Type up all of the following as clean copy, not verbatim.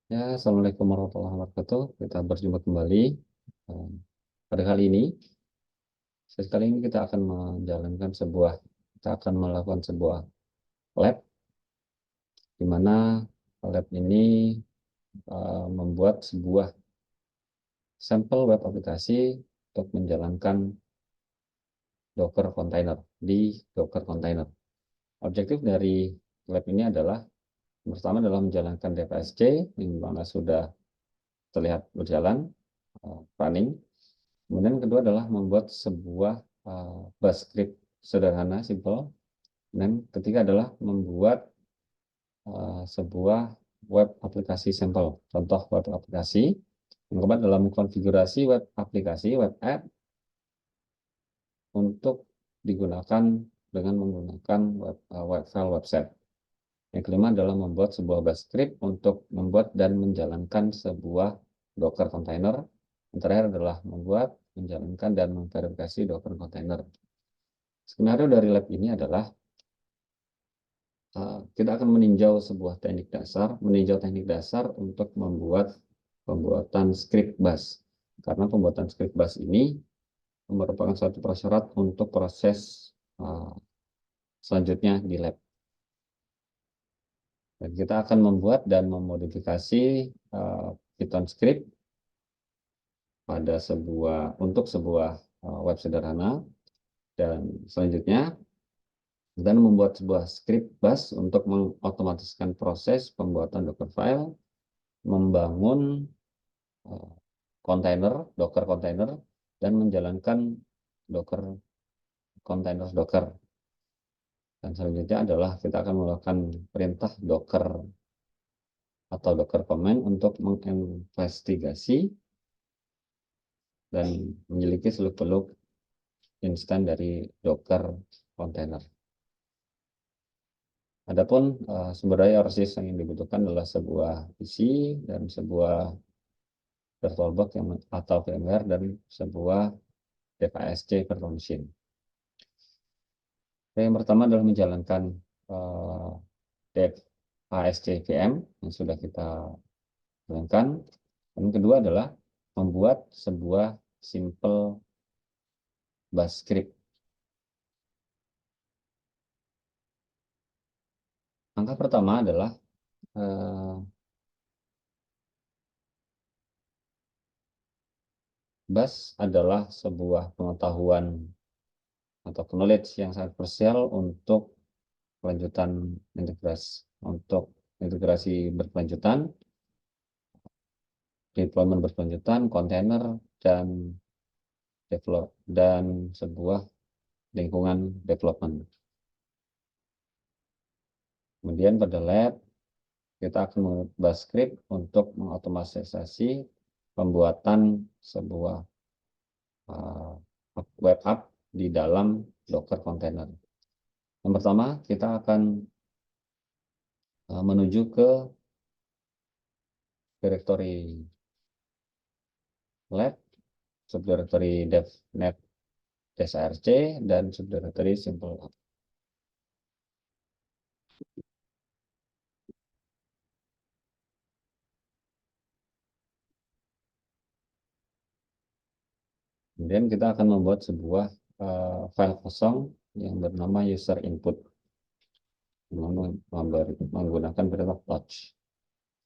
Ya, Assalamualaikum warahmatullahi wabarakatuh. Kita berjumpa kembali. Eh, Pada kali ini, sekali ini kita akan melakukan sebuah lab, di mana lab ini membuat sebuah sampel web aplikasi untuk menjalankan Docker container di Docker container. Objektif dari lab ini adalah pertama adalah menjalankan DPSC yang mana sudah terlihat berjalan, running. Kemudian yang kedua adalah membuat sebuah bash script sederhana, simple. Dan ketiga adalah membuat sebuah web aplikasi sampel, contoh web aplikasi. Yang keempat adalah mengkonfigurasi web aplikasi, web app, untuk digunakan dengan menggunakan web file website. Yang kelima adalah membuat sebuah bash script untuk membuat dan menjalankan sebuah Docker container. Yang terakhir adalah membuat, menjalankan, dan memverifikasi Docker container. Skenario dari lab ini adalah kita akan meninjau teknik dasar untuk pembuatan script bash. Karena pembuatan script bash ini merupakan suatu prasyarat untuk proses selanjutnya di lab. Dan kita akan membuat dan memodifikasi Python script untuk sebuah web sederhana, dan selanjutnya dan membuat sebuah script bash untuk mengotomatiskan proses pembuatan Dockerfile, membangun Docker container, dan menjalankan Docker. Dan selanjutnya adalah kita akan melakukan perintah Docker atau Docker command untuk menginvestigasi dan memiliki seluk-beluk instan dari Docker container. Adapun sumber daya ORSIS yang dibutuhkan adalah sebuah PC dan sebuah VirtualBox atau VMware dan sebuah DPSC virtual machine. Yang pertama adalah menjalankan DPSC VM yang sudah kita jalankan. Yang kedua adalah membuat sebuah simple bash script. Langkah pertama adalah bash adalah sebuah pengetahuan atau knowledge yang sangat krusial untuk integrasi berkelanjutan, deployment berkelanjutan, kontainer, dan sebuah lingkungan development. Kemudian pada lab kita akan membuat bash script untuk mengotomatisasi pembuatan sebuah web app di dalam Docker container. Yang pertama kita akan menuju ke directory lab, subdirectory devnet-arc, dan subdirectory simple app. Kemudian kita akan membuat sebuah file kosong yang bernama user input menggunakan perintah touch.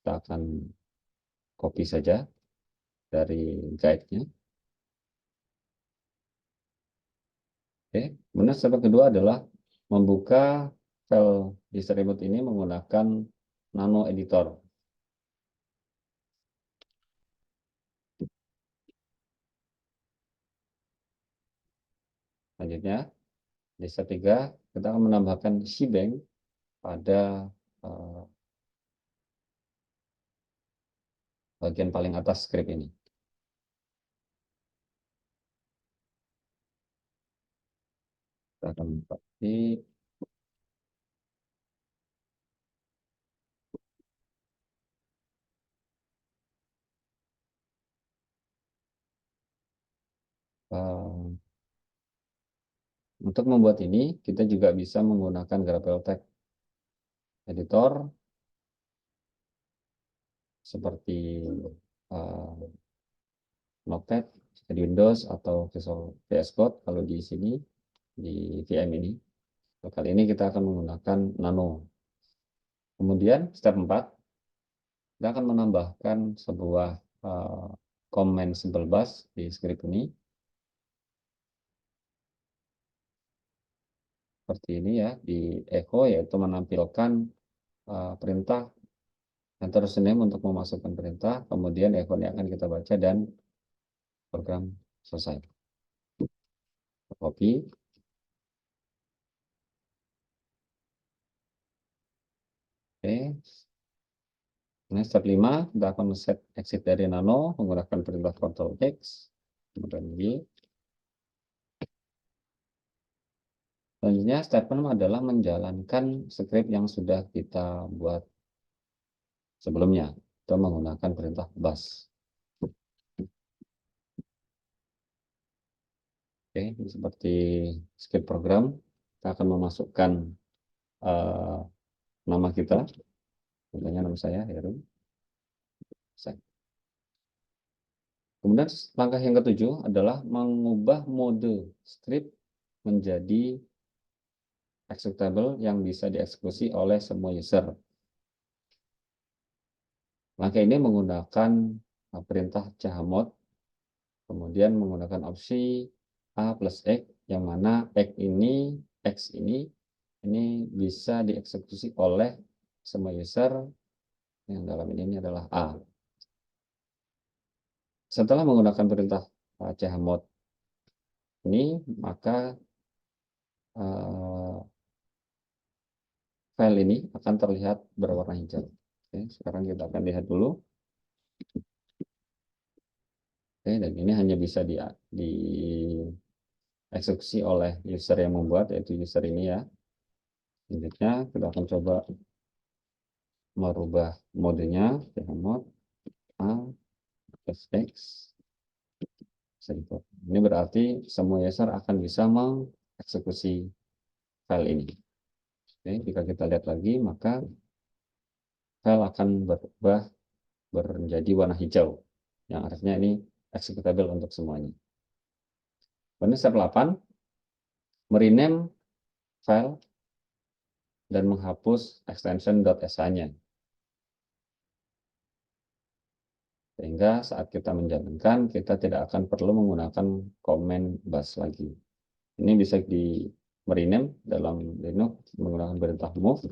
Kita akan copy saja dari guide-nya. Oke. Kemudian step kedua adalah membuka file user input ini menggunakan nano editor. Selanjutnya di step 3 kita akan menambahkan shebang pada bagian paling atas script ini. Kita akan copy. Untuk membuat ini, kita juga bisa menggunakan Grapple Text Editor, seperti Notepad di Windows atau Visual VS Code kalau di sini di VM ini. Kali ini kita akan menggunakan Nano. Kemudian step 4, kita akan menambahkan sebuah comment symbol bus di script ini. Seperti ini ya, di echo yaitu menampilkan perintah enter username untuk memasukkan perintah, kemudian echo ini akan kita baca dan program selesai. Copy. Oke. Nah, step 5, kita akan set exit dari Nano menggunakan perintah Ctrl X, kemudian Y. Selanjutnya, step 6 adalah menjalankan script yang sudah kita buat sebelumnya. Kita menggunakan perintah bash. Oke, seperti script program, kita akan memasukkan nama kita. Contohnya nama saya, Heru. Kemudian langkah yang ketujuh adalah mengubah mode script menjadi executable yang bisa dieksekusi oleh semua user. Langkah ini menggunakan perintah chmod, kemudian menggunakan opsi A plus X, yang mana X ini bisa dieksekusi oleh semua user, yang dalam ini adalah A. Setelah menggunakan perintah chmod ini, maka file ini akan terlihat berwarna hijau. Oke, sekarang kita akan lihat dulu. Oke, dan ini hanya bisa dieksekusi oleh user yang membuat, yaitu user ini ya. Selanjutnya kita akan coba merubah modenya, chmod A plus X. Ini berarti semua user akan bisa mengeksekusi file ini. Oke, jika kita lihat lagi, maka file akan berubah menjadi warna hijau, yang artinya ini executable untuk semuanya. Kemudian step 8, merename file dan menghapus extension .sh-nya. Sehingga saat kita menjalankan, kita tidak akan perlu menggunakan command bash lagi. Ini bisa di merename dalam Linux menggunakan perintah move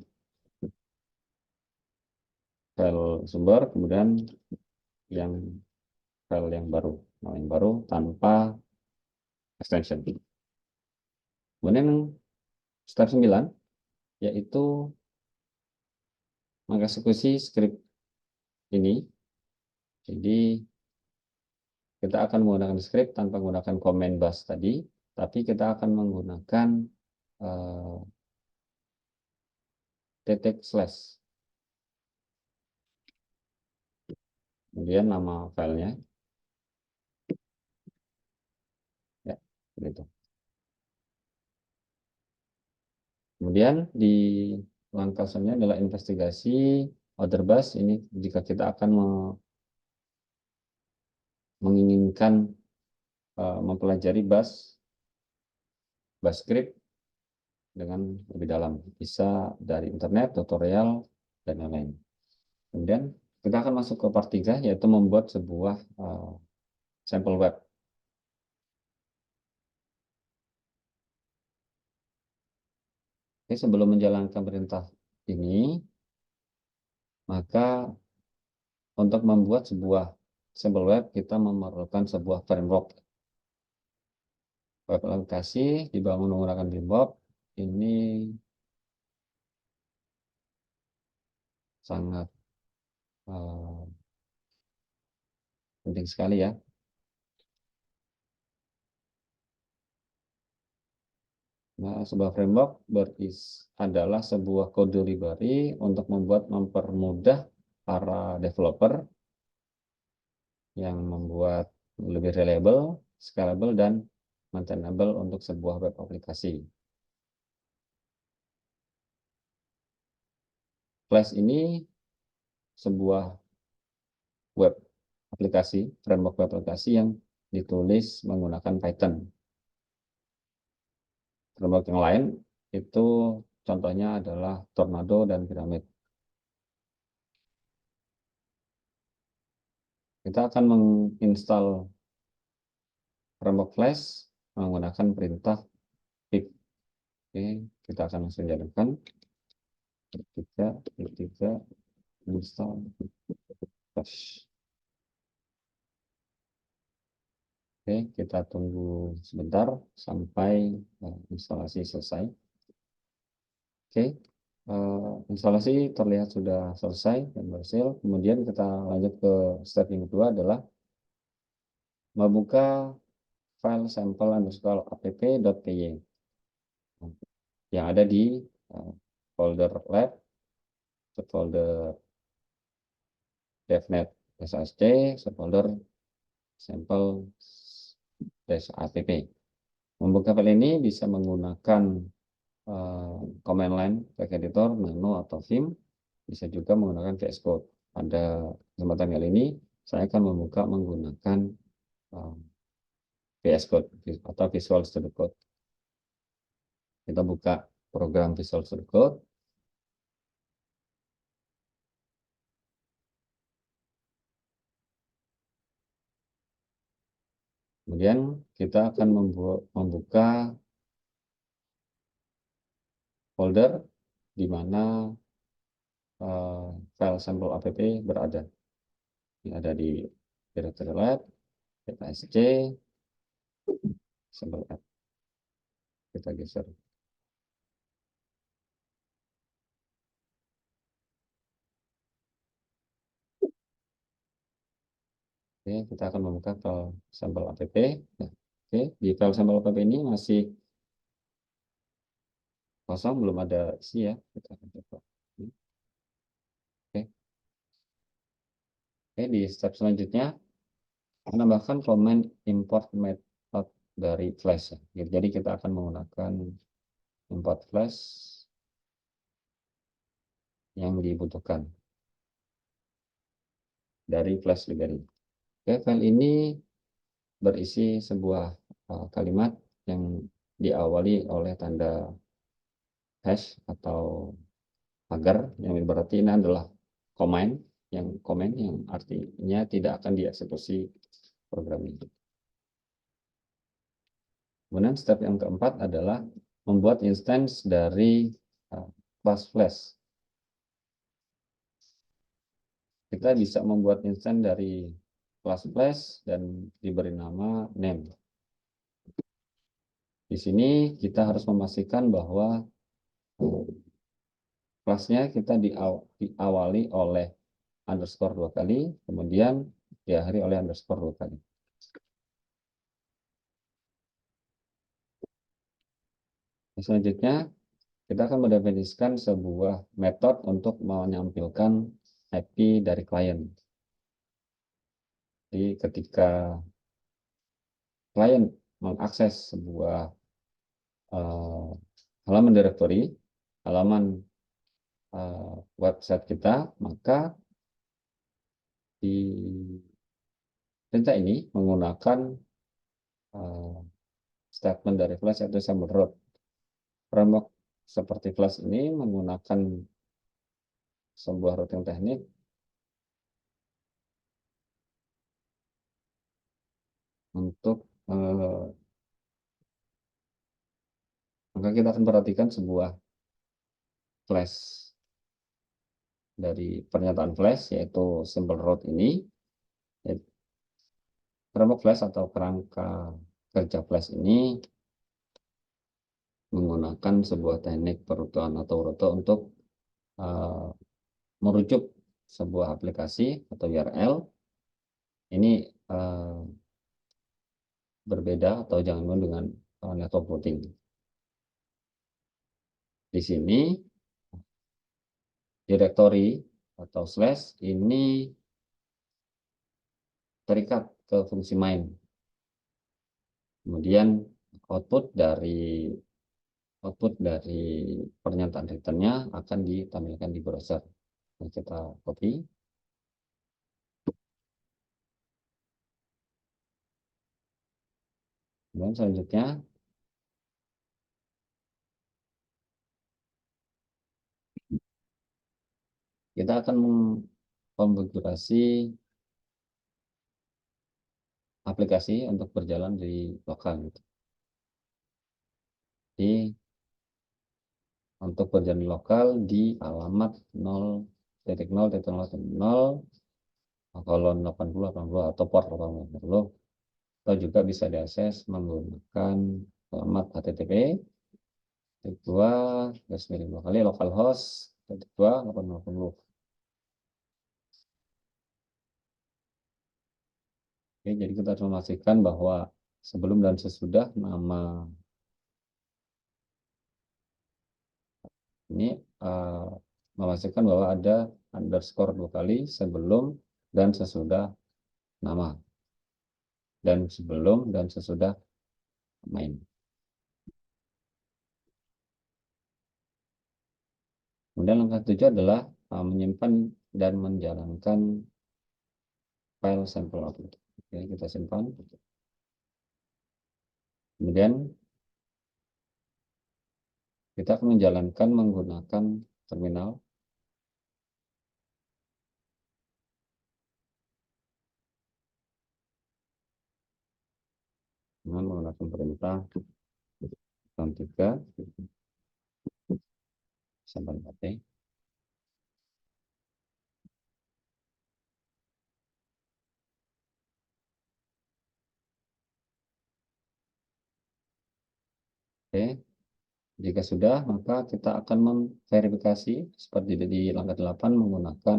file sumber, kemudian file yang baru tanpa extension. Kemudian step 9 yaitu mengeksekusi script ini. Jadi kita akan menggunakan script tanpa menggunakan command bash tadi, tapi kita akan menggunakan titik slash. Kemudian nama filenya. Ya, begitu. Kemudian di langkah selanjutnya adalah investigasi order bus. Ini jika kita akan menginginkan mempelajari bus script dengan lebih dalam, bisa dari internet, tutorial, dan lain-lain. Kemudian kita akan masuk ke part 3, yaitu membuat sebuah sampel web. Oke, sebelum menjalankan perintah ini, maka untuk membuat sebuah sampel web, kita memerlukan sebuah framework. Web aplikasi dibangun menggunakan Beampop. Ini sangat penting sekali ya. Nah, sebuah framework adalah sebuah kode library untuk mempermudah para developer yang membuat lebih reliable, scalable, dan maintainable untuk sebuah web aplikasi. Flash ini sebuah web aplikasi, framework web aplikasi yang ditulis menggunakan Python. Framework yang lain itu contohnya adalah Tornado dan Pyramid. Kita akan menginstal framework Flash menggunakan perintah pip. Oke, kita akan langsung jalankan. Ketika install Flash. Oke, kita tunggu sebentar sampai instalasi selesai. Oke, instalasi terlihat sudah selesai dan berhasil. Kemudian kita lanjut ke step yang kedua adalah membuka file sampel_app.py yang ada di folder lab, folder devnet SSC, folder sampel-app. Membuka file ini bisa menggunakan command line, text editor, nano, atau vim. Bisa juga menggunakan VS Code. Pada kesempatan kali ini, saya akan membuka menggunakan VS Code atau Visual Studio Code. Kita buka program Visual Studio Code. Kemudian kita akan membuka folder di mana file sampel app berada. Ini ada di directory lab, psc, sampel app. Kita geser. Oke, kita akan membuka file sampel app. Nah, oke, di file sampel app ini masih kosong, belum ada isi ya. Kita akan coba. Oke. Oke, di step selanjutnya menambahkan command import method dari Flash. Jadi kita akan menggunakan import Flash yang dibutuhkan dari Flash library. Oke, file ini berisi sebuah kalimat yang diawali oleh tanda hash atau pagar, yang berarti ini adalah command yang artinya tidak akan dieksekusi program ini. Kemudian step yang keempat adalah membuat instance dari kelas Flash. Kita bisa membuat instance dari kelas Flash dan diberi nama name. Di sini kita harus memastikan bahwa kelasnya kita diawali oleh underscore 2 kali, kemudian diakhiri oleh underscore 2 kali. Selanjutnya, kita akan mendefinisikan sebuah metode untuk menampilkan IP dari klien. Jadi ketika klien mengakses sebuah halaman directory, halaman website kita, maka di perintah ini menggunakan statement dari Flash yaitu sample root. Framework seperti Flash ini menggunakan sebuah routing teknik untuk maka kita akan perhatikan sebuah Flash dari pernyataan Flash yaitu simple root ini. Framework Flash atau kerangka kerja Flash ini menggunakan sebuah teknik perutuan atau rute untuk merujuk sebuah aplikasi atau URL. Ini berbeda atau jangan dengan network routing. Di sini directory atau slash ini terikat ke fungsi main. Kemudian output dari pernyataan returnnya akan ditampilkan di browser. Nah, kita copy. Dan selanjutnya kita akan mengkonfigurasi aplikasi untuk berjalan di lokal gitu. Jadi untuk berjalan lokal di alamat 0.0.0 kolon 80 atau port 80, atau juga bisa diakses menggunakan alamat HTTP dua garis miring dua kali localhost 2.80. Oke, jadi kita harus memastikan bahwa sebelum dan sesudah nama ini memastikan bahwa ada underscore dua kali sebelum dan sesudah nama, dan sebelum dan sesudah main. Kemudian langkah 7 adalah menyimpan dan menjalankan file sampel output. Oke, kita simpan. Kemudian kita akan menjalankan menggunakan terminal. Dengan menggunakan perintah Ctrl 3 sampai mati. Oke, jika sudah maka kita akan memverifikasi seperti di langkah 8 menggunakan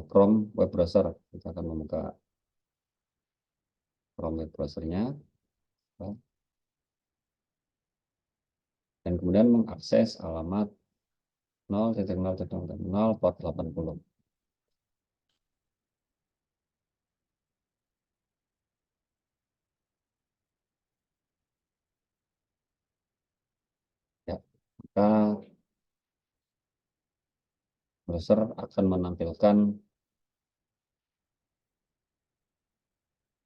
Chrome web browser. Kita akan membuka Chrome web browsernya dan kemudian mengakses alamat 0.0.0 port 80. Ya, maka browser akan menampilkan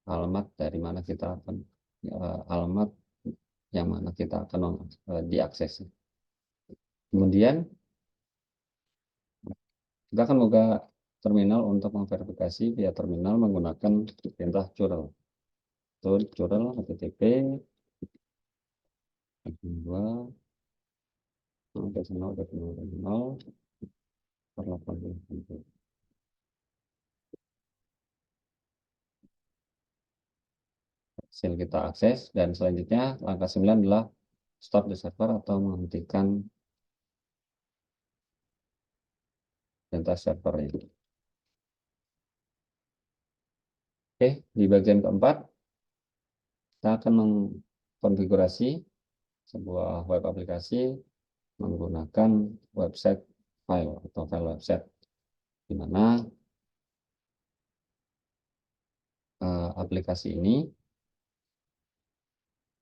alamat dari mana kita akan alamat yang mana kita akan diakses. Kemudian kita akan buka terminal untuk memverifikasi via terminal menggunakan perintah curl. Curl http 2 hasil kita akses, dan selanjutnya langkah 9 adalah stop the server atau menghentikan perintah servernya. Oke, di bagian keempat kita akan mengkonfigurasi sebuah web aplikasi menggunakan website file atau file website, di mana aplikasi ini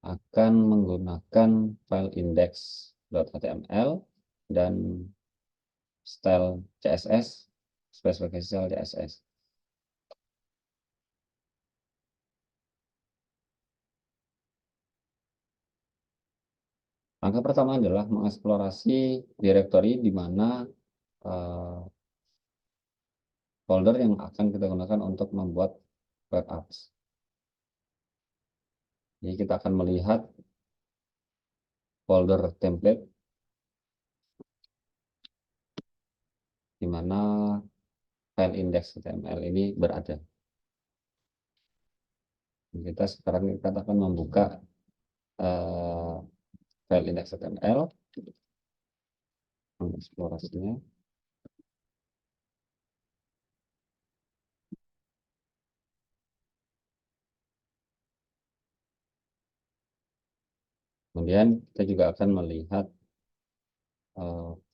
akan menggunakan file index.html dan style CSS, spesifikasi style CSS. Langkah pertama adalah mengeksplorasi direktori di mana folder yang akan kita gunakan untuk membuat web apps. Jadi kita akan melihat folder template di mana file index.html ini berada. Kita sekarang kita akan membuka file index.html, mengeksplorasinya. Kemudian kita juga akan melihat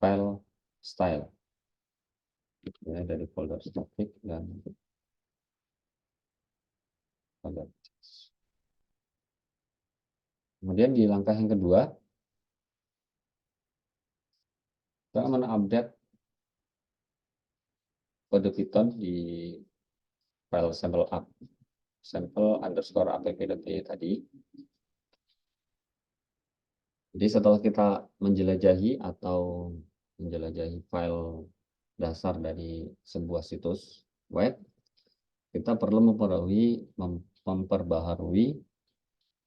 file style ya, dari folder static dan folder. Kemudian di langkah yang kedua kita akan mengupdate kode Python di file sampel app. sampel underscore app.py tadi. Jadi setelah kita menjelajahi atau menjelajahi file dasar dari sebuah situs web, kita perlu memperbaharui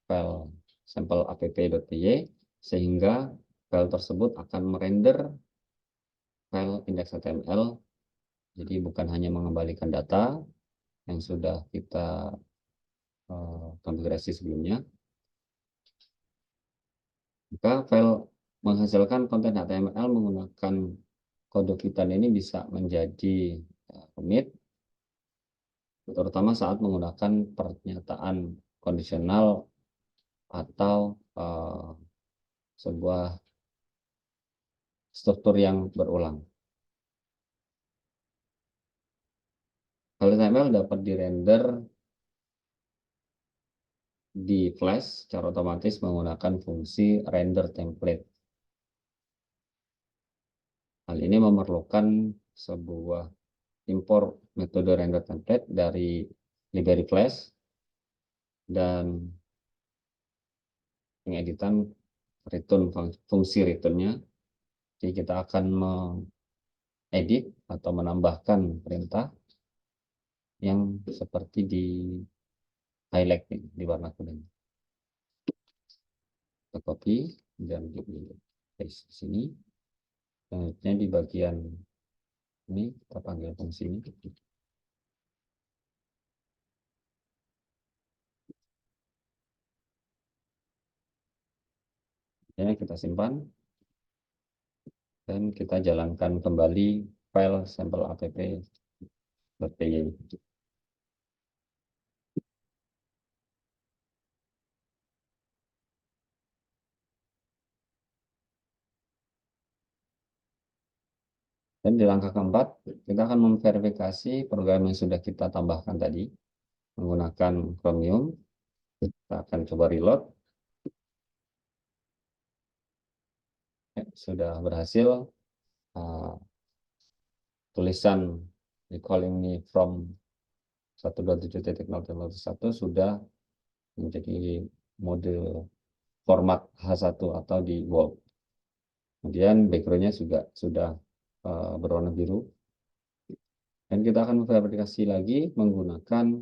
file sampel app.py sehingga file tersebut akan merender file index.html. Jadi bukan hanya mengembalikan data yang sudah kita konfigurasi sebelumnya, maka file menghasilkan konten HTML menggunakan kode Python ini bisa menjadi rumit, terutama saat menggunakan pernyataan kondisional atau sebuah struktur yang berulang. HTML dapat dirender di Flash secara otomatis menggunakan fungsi render template. Hal ini memerlukan sebuah import metode render template dari library Flash dan pengeditan return fungsi returnnya. Jadi kita akan mengedit atau menambahkan perintah yang seperti di highlight di warna kuning. Kita copy dan di paste di sini. Selanjutnya di bagian ini kita panggil fungsi ini. Ya, kita simpan dan kita jalankan kembali file sampel app.py. Dan di langkah keempat, kita akan memverifikasi program yang sudah kita tambahkan tadi menggunakan Chromium. Kita akan coba reload. Ya, sudah berhasil. Tulisan recalling me from 1.7.0.1 sudah menjadi mode format H1 atau di bold. Kemudian backgroundnya juga sudah berwarna biru. Dan kita akan memverifikasi lagi menggunakan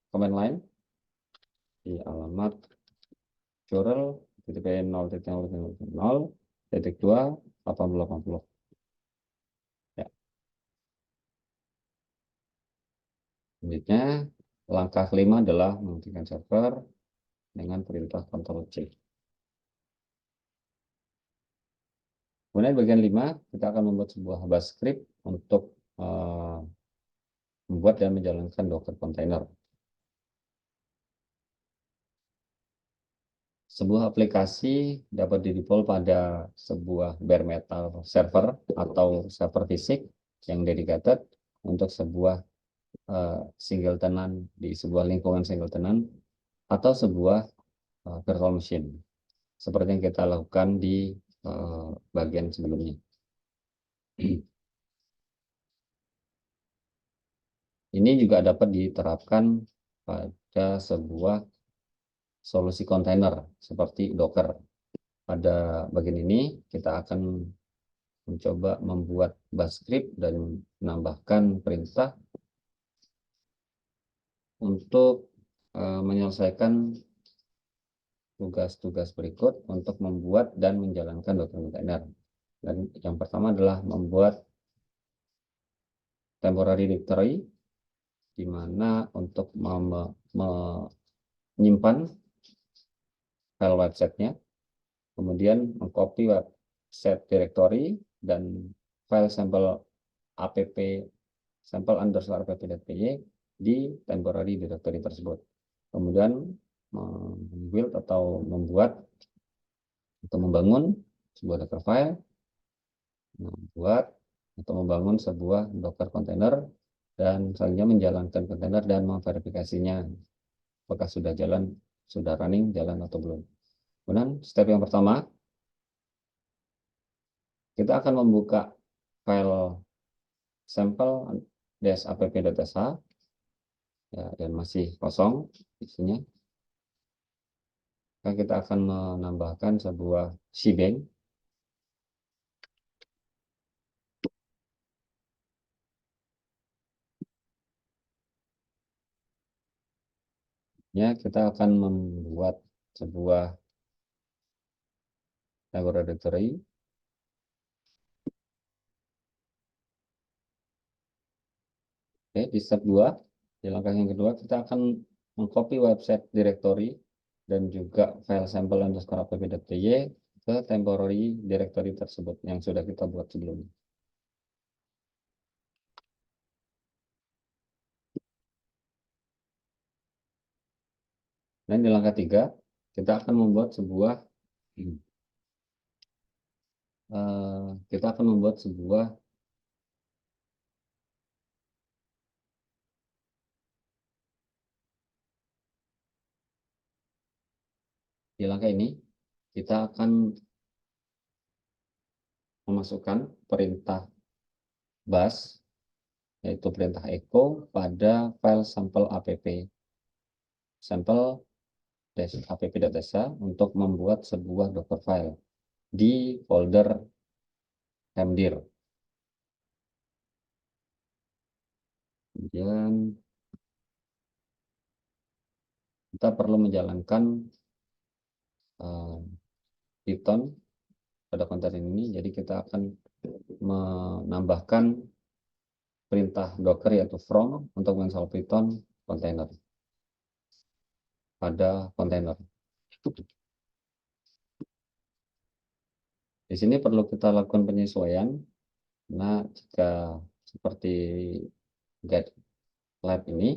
command line di alamat curl .p 0.0.0.2.8080. Ya. Selanjutnya, langkah kelima adalah mengaktifkan server dengan perintah Ctrl+C. Kemudian bagian 5, kita akan membuat sebuah bash script untuk membuat dan menjalankan Docker container. Sebuah aplikasi dapat dideploy pada sebuah bare metal server atau server fisik yang dedicated untuk sebuah single tenant di sebuah lingkungan single tenant atau sebuah virtual machine seperti yang kita lakukan di bagian sebelumnya. Ini juga dapat diterapkan pada sebuah solusi kontainer seperti Docker. Pada bagian ini kita akan mencoba membuat bash script dan menambahkan perintah untuk menyelesaikan tugas-tugas berikut untuk membuat dan menjalankan Docker container. Dan yang pertama adalah membuat temporary directory, di mana untuk menyimpan file websitenya, kemudian mengcopy website directory dan file sampel app sampel underscore app.py di temporary directory tersebut. Kemudian membuild atau membuat atau membangun sebuah Docker file, membuat atau membangun sebuah Docker container, dan selanjutnya menjalankan kontainer dan memverifikasinya apakah sudah jalan, sudah running, jalan atau belum. Kemudian step yang pertama, kita akan membuka file sampel-app.sh ya, dan masih kosong isinya, maka kita akan menambahkan sebuah shebang. Ya, kita akan membuat sebuah laboratory. Oke, di step 2, di langkah yang kedua, kita akan mengcopy website directory dan juga file sampel underscore app.py ke temporary directory tersebut yang sudah kita buat sebelumnya. Dan di langkah 3, kita akan membuat sebuah kita akan membuat sebuah di langkah ini kita akan memasukkan perintah bash, yaitu perintah echo pada file sampel app sampel app.desa untuk membuat sebuah docker file di folder mdir. Kemudian kita perlu menjalankan Python pada konten ini, jadi kita akan menambahkan perintah docker yaitu from untuk menginstall Python container pada kontainer. Di sini perlu kita lakukan penyesuaian. Nah, jika seperti get lab ini,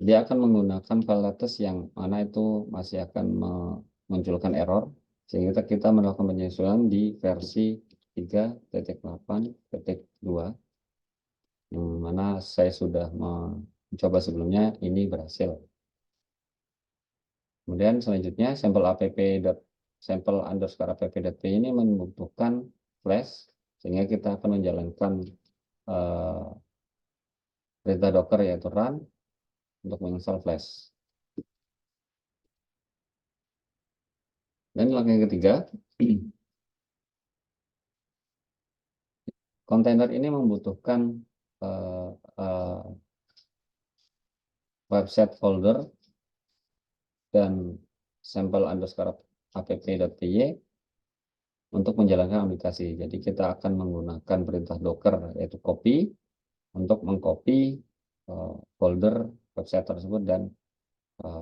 dia akan menggunakan file latest yang mana itu masih akan memunculkan error, sehingga kita melakukan penyesuaian di versi 3.8.2, yang mana saya sudah mencoba sebelumnya, ini berhasil. Kemudian selanjutnya sampel sampel underscore app.py ini membutuhkan flash, sehingga kita akan menjalankan perintah docker yaitu run untuk menginstal flash. Dan langkah yang ketiga, kontainer ini membutuhkan website folder dan sampel underscore app.py untuk menjalankan aplikasi. Jadi kita akan menggunakan perintah docker yaitu copy untuk mengcopy folder website tersebut dan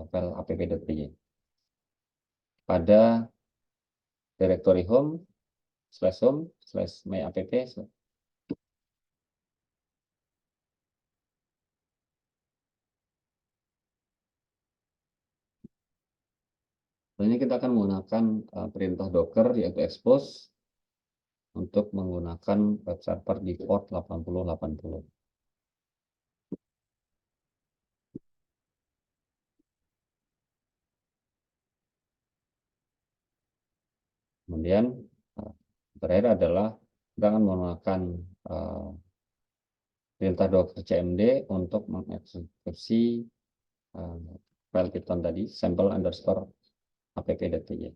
file app.py pada directory home/my app. Selanjutnya kita akan menggunakan perintah docker yaitu expose untuk menggunakan web server di port 8080. Kemudian terakhir adalah kita akan menggunakan perintah docker cmd untuk mengeksekusi file Python tadi sampel underscore app.py.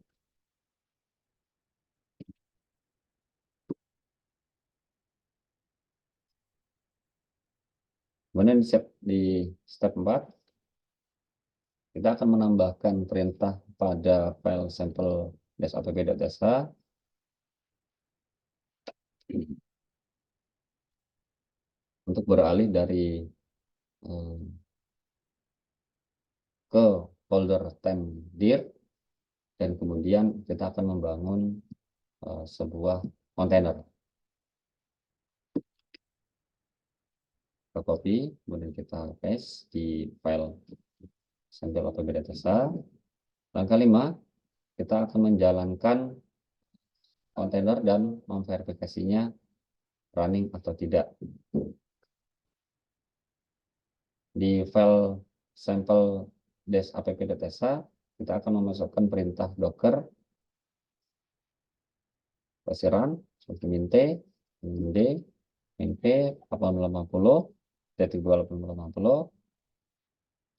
Kemudian di step 4 kita akan menambahkan perintah pada file sampel app.desa untuk beralih dari ke folder temdir, dan kemudian kita akan membangun sebuah kontainer. Kita copy, kemudian kita paste di file sampel app.desa. Langkah 5, kita akan menjalankan kontainer dan memverifikasinya running atau tidak. Di file sampel app.desa kita akan memasukkan perintah docker run seperti min t, min d, min p 8080 titik 28080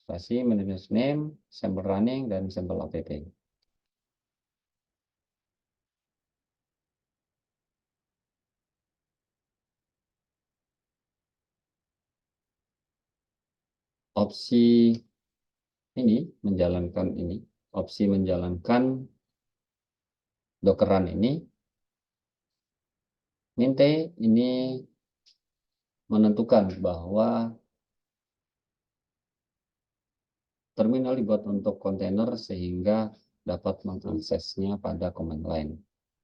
spasi management name, sample running, dan sample app. Opsi ini opsi menjalankan Docker Run ini, Minte ini menentukan bahwa terminal dibuat untuk kontainer sehingga dapat mengaksesnya pada command line.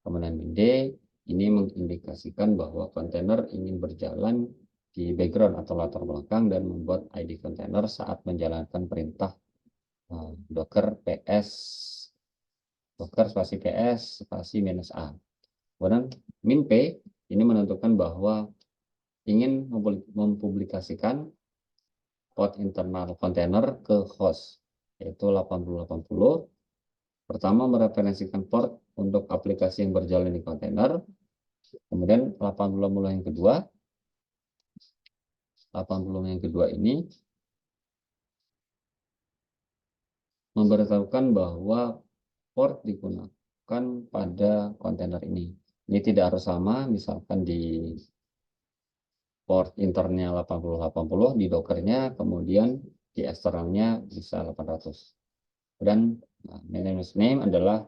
Kemudian D ini mengindikasikan bahwa kontainer ingin berjalan di background atau latar belakang dan membuat ID kontainer saat menjalankan perintah docker ps docker spasi ps spasi -a. Kemudian min p ini menentukan bahwa ingin mempublikasikan port internal kontainer ke host, yaitu 8080. Pertama, mereferensikan port untuk aplikasi yang berjalan di kontainer. Kemudian 80 yang kedua, 80 yang kedua ini memberitahukan bahwa port digunakan pada kontainer ini. Ini tidak harus sama, misalkan di port internalnya 8080, di dockernya, kemudian di eksternalnya bisa 800. Dan management name adalah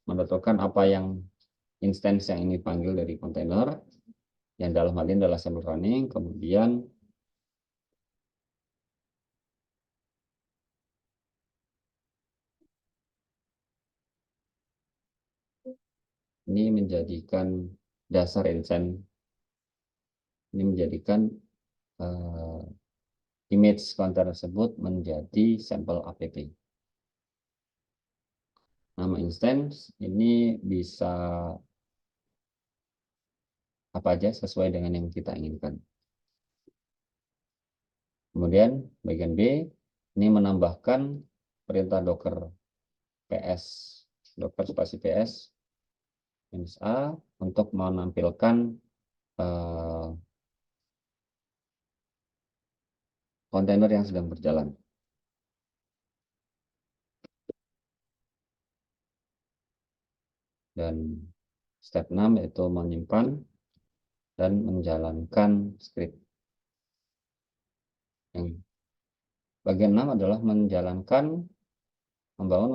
menentukan apa yang instance yang ini panggil dari kontainer, yang dalam hal ini adalah sample running. Kemudian ini menjadikan dasar instance, ini menjadikan image kontainer tersebut menjadi sampel app. Nama instance ini bisa apa aja sesuai dengan yang kita inginkan. Kemudian bagian B ini menambahkan perintah docker ps, docker spasi ps -a untuk menampilkan kontainer yang sedang berjalan. Dan step 6 yaitu menyimpan dan menjalankan script. Yang bagian 6 adalah membangun,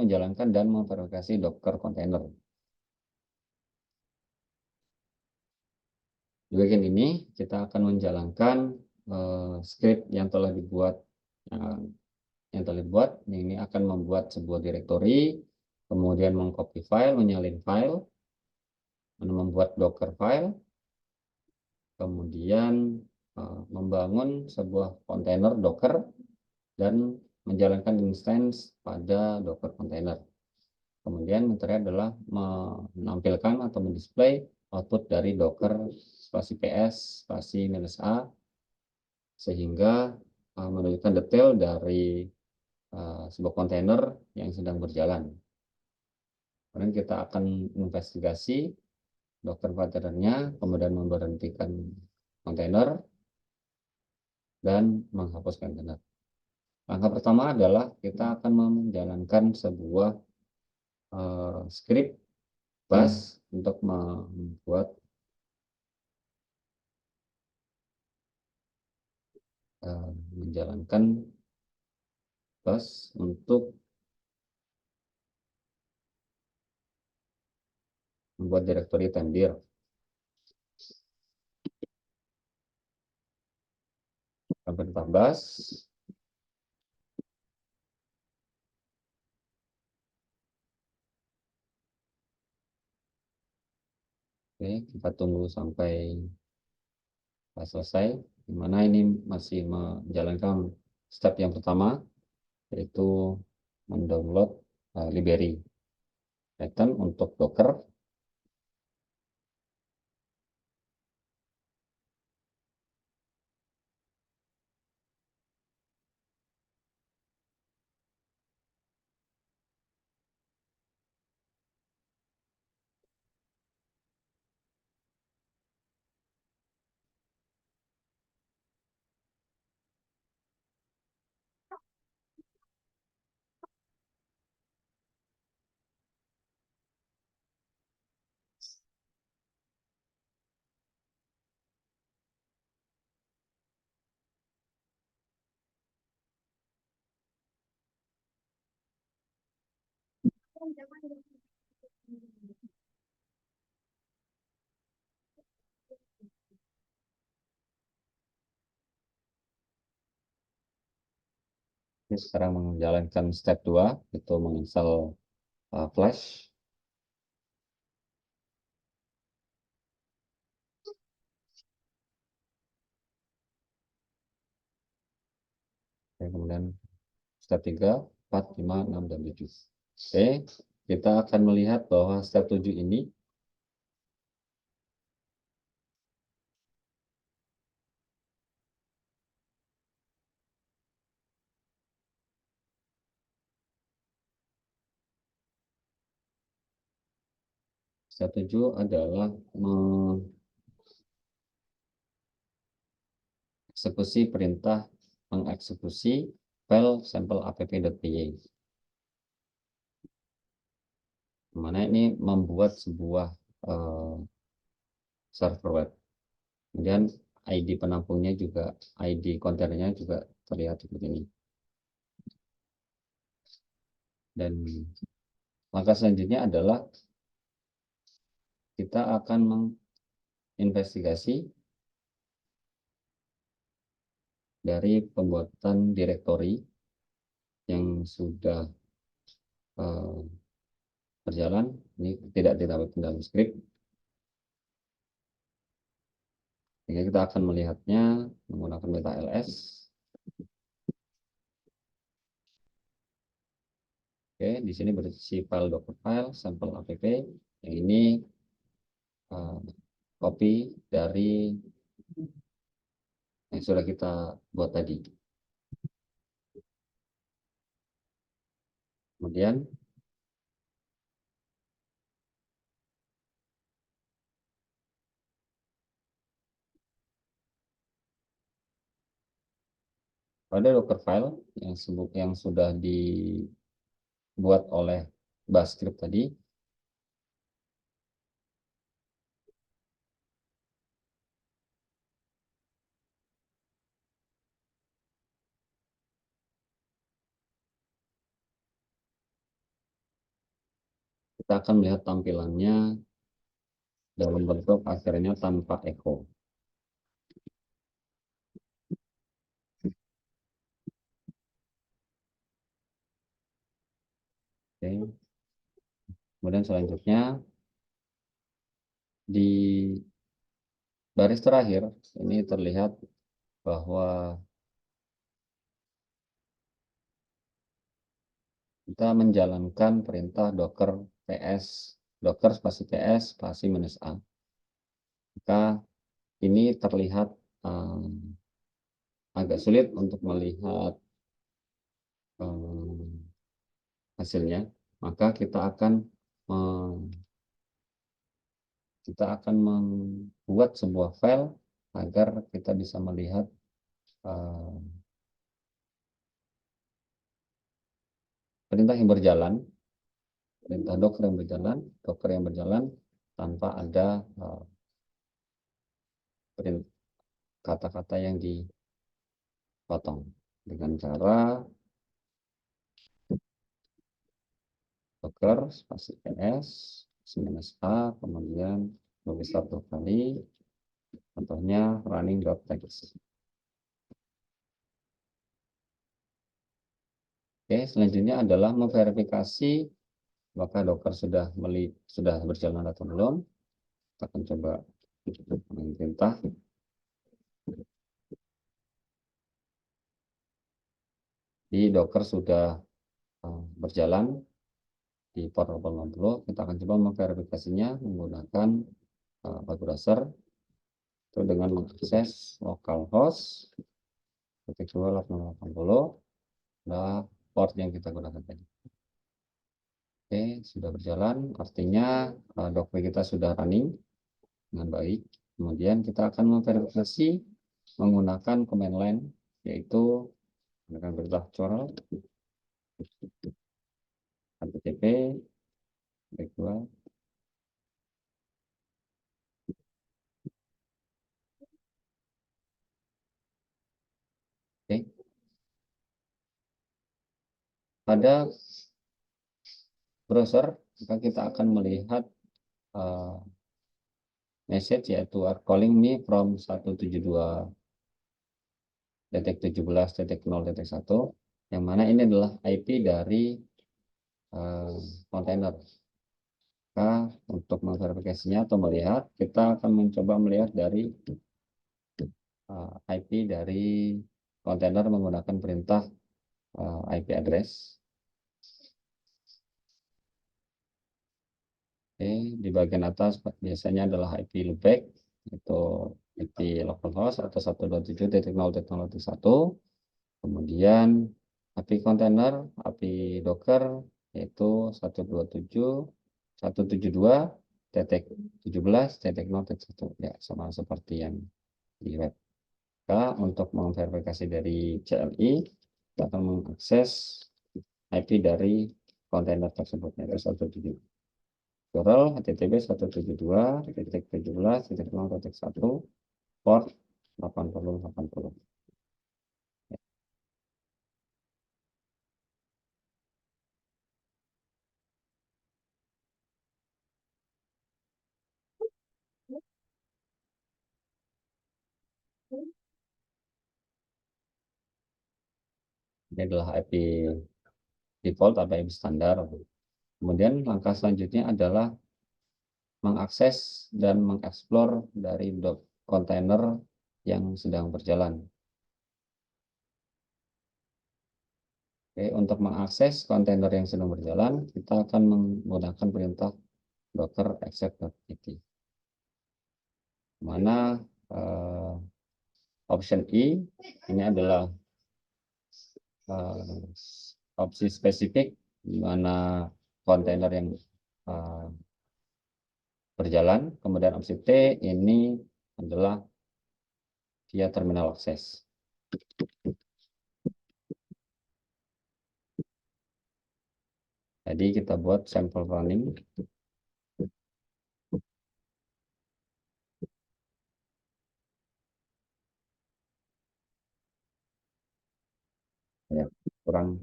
menjalankan, dan memverifikasi Docker container. Di bagian ini kita akan menjalankan script yang telah dibuat. Ini akan membuat sebuah direktori, kemudian mengcopy file, menyalin file, membuat Docker file, kemudian membangun sebuah kontainer Docker dan menjalankan instance pada Docker container. Kemudian metode adalah menampilkan atau mendisplay output dari Docker spasi ps spasi -a sehingga menunjukkan detail dari sebuah kontainer yang sedang berjalan. Kemudian kita akan investigasi Docker kontainernya, kemudian memberhentikan kontainer dan menghapus kontainer. Langkah pertama adalah kita akan menjalankan sebuah script bash untuk membuat menjalankan bash untuk membuat direktori tendir. Perintah bash oke, kita tunggu sampai selesai, dimana ini masih menjalankan step yang pertama, yaitu mendownload library Python untuk Docker. Ini sekarang menjalankan step 2, itu menginstal Flash. Oke, kemudian step 3, 4, 5, 6, dan 7. Oke, kita akan melihat bahwa step 7 ini step 7 adalah mengeksekusi perintah mengeksekusi file sampel app.py. Mana ini membuat sebuah server web. Kemudian ID penampungnya juga, ID kontainernya juga terlihat seperti ini. Dan langkah selanjutnya adalah kita akan menginvestigasi dari pembuatan direktori yang sudah berjalan. Ini tidak ditampilkan dalam script. Sehingga kita akan melihatnya menggunakan meta ls. Oke, di sini berisi file docker file sampel app. Yang ini copy dari yang sudah kita buat tadi. Kemudian pada docker file yang sudah dibuat oleh bash script tadi, kita akan melihat tampilannya dalam bentuk akhirnya tanpa echo. Oke. Kemudian selanjutnya di baris terakhir ini terlihat bahwa kita menjalankan perintah docker ps docker spasi ps spasi -a. Maka ini terlihat agak sulit untuk melihat hasilnya. Maka kita akan membuat sebuah file agar kita bisa melihat perintah yang berjalan, perintah docker yang berjalan tanpa ada kata-kata yang dipotong dengan cara docker spasi ps -a, kemudian besar 2 kali, contohnya running.txt. Oke, selanjutnya adalah memverifikasi apakah docker sudah berjalan atau belum. Kita akan coba perintah. Di docker sudah berjalan di port 80. Kita akan coba memverifikasinya menggunakan web browser itu dengan mengakses localhost 192.80. Nah, port yang kita gunakan tadi. Oke, sudah berjalan, artinya docker kita sudah running dengan baik. Kemudian kita akan memverifikasi menggunakan command line, yaitu menggunakan perintah curl http background pada browser, maka kita akan melihat message yaitu are calling me from 172.17.0.1, yang mana ini adalah IP dari kontainer. Maka untuk memverifikasinya atau melihat, kita akan mencoba melihat dari IP dari kontainer menggunakan perintah IP address. Oke, di bagian atas biasanya adalah IP loopback, itu IP localhost atau 127.0.0.1. Kemudian IP kontainer, IP Docker yaitu 172.172.17.0.1, ya sama seperti yang di web. Maka untuk memverifikasi dari CLI, kita akan mengakses IP dari kontainer tersebut, yaitu 172. URL http 172.17.0.1 port 8080. Ini adalah IP default atau IP standar. Kemudian langkah selanjutnya adalah mengakses dan mengeksplor dari kontainer yang sedang berjalan. Oke, untuk mengakses kontainer yang sedang berjalan, kita akan menggunakan perintah docker exec.pt, mana option I ini adalah opsi spesifik, di mana kontainer yang berjalan. Kemudian opsi T ini adalah via terminal akses. Jadi kita buat sampel running. Ya, kurang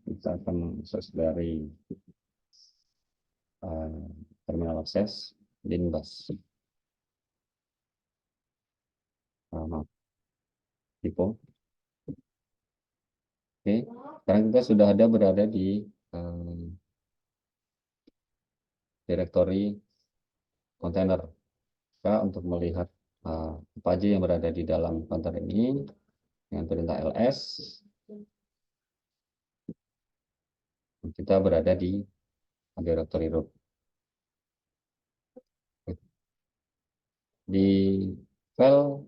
kita akan akses dari terminal akses Linbus. Maaf, Tipo. Oke, sekarang kita sudah berada di direktori kontainer. Maka untuk melihat apa aja yang berada di dalam kontainer ini dengan perintah ls, kita berada di directory root. Di file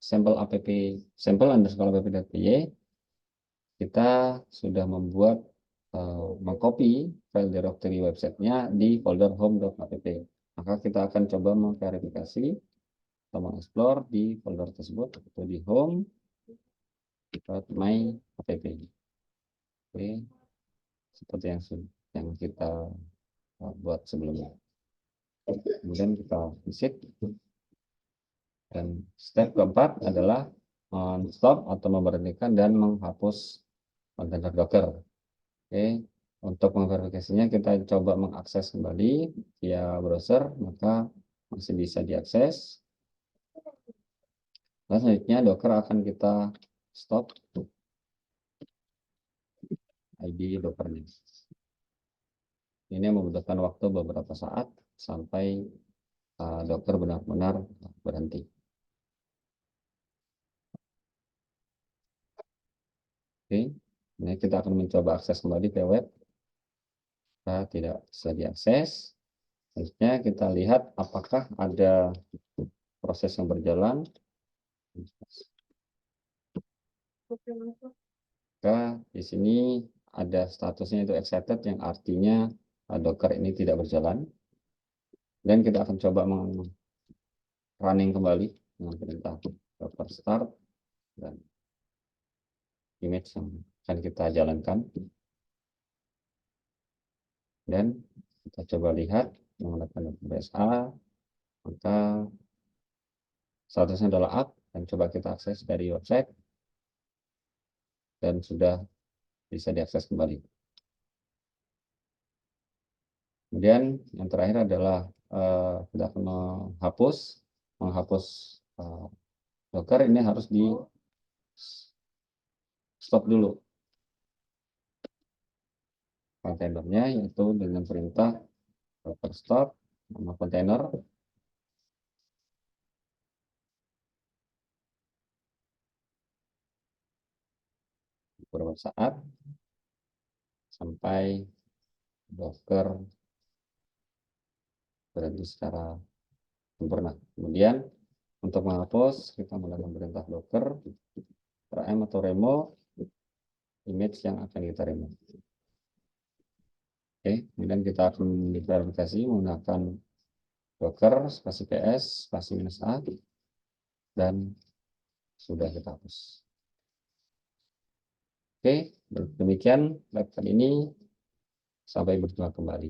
sampel app sampel underscore app.py, kita sudah membuat mengcopy file directory websitenya di folder home.app. Maka kita akan coba memverifikasi atau mengeksplor di folder tersebut, atau di home.my.app. Oke, seperti yang kita buat sebelumnya. Kemudian kita visit, dan step keempat adalah stop atau memberhentikan dan menghapus kontainer Docker. Oke, untuk memverifikasinya kita coba mengakses kembali via browser, maka masih bisa diakses. Dan selanjutnya Docker akan kita stop ID Dockernya. Ini membutuhkan waktu beberapa saat sampai Docker benar-benar berhenti. Oke, ini kita akan mencoba akses kembali ke web. Kita tidak bisa diakses. Selanjutnya kita lihat apakah ada proses yang berjalan. Maka di sini ada statusnya itu excited, yang artinya Docker ini tidak berjalan. Dan kita akan coba running kembali dengan perintah docker start dan image yang akan kita jalankan. Dan kita coba lihat menggunakan BSA, maka statusnya adalah up, dan coba kita akses dari website, dan sudah bisa diakses kembali. Kemudian yang terakhir adalah kita akan menghapus Docker. Ini harus di stop dulu kontainernya, yaitu dengan perintah docker stop nama kontainer beberapa saat sampai Docker berhenti secara sempurna. Kemudian untuk menghapus kita menggunakan perintah docker rm atau remove image yang akan kita remove. Oke, kemudian kita akan verifikasi menggunakan docker spasi ps spasi -a dan sudah kita hapus. Oke, demikian lab kali ini. Sampai berjumpa kembali.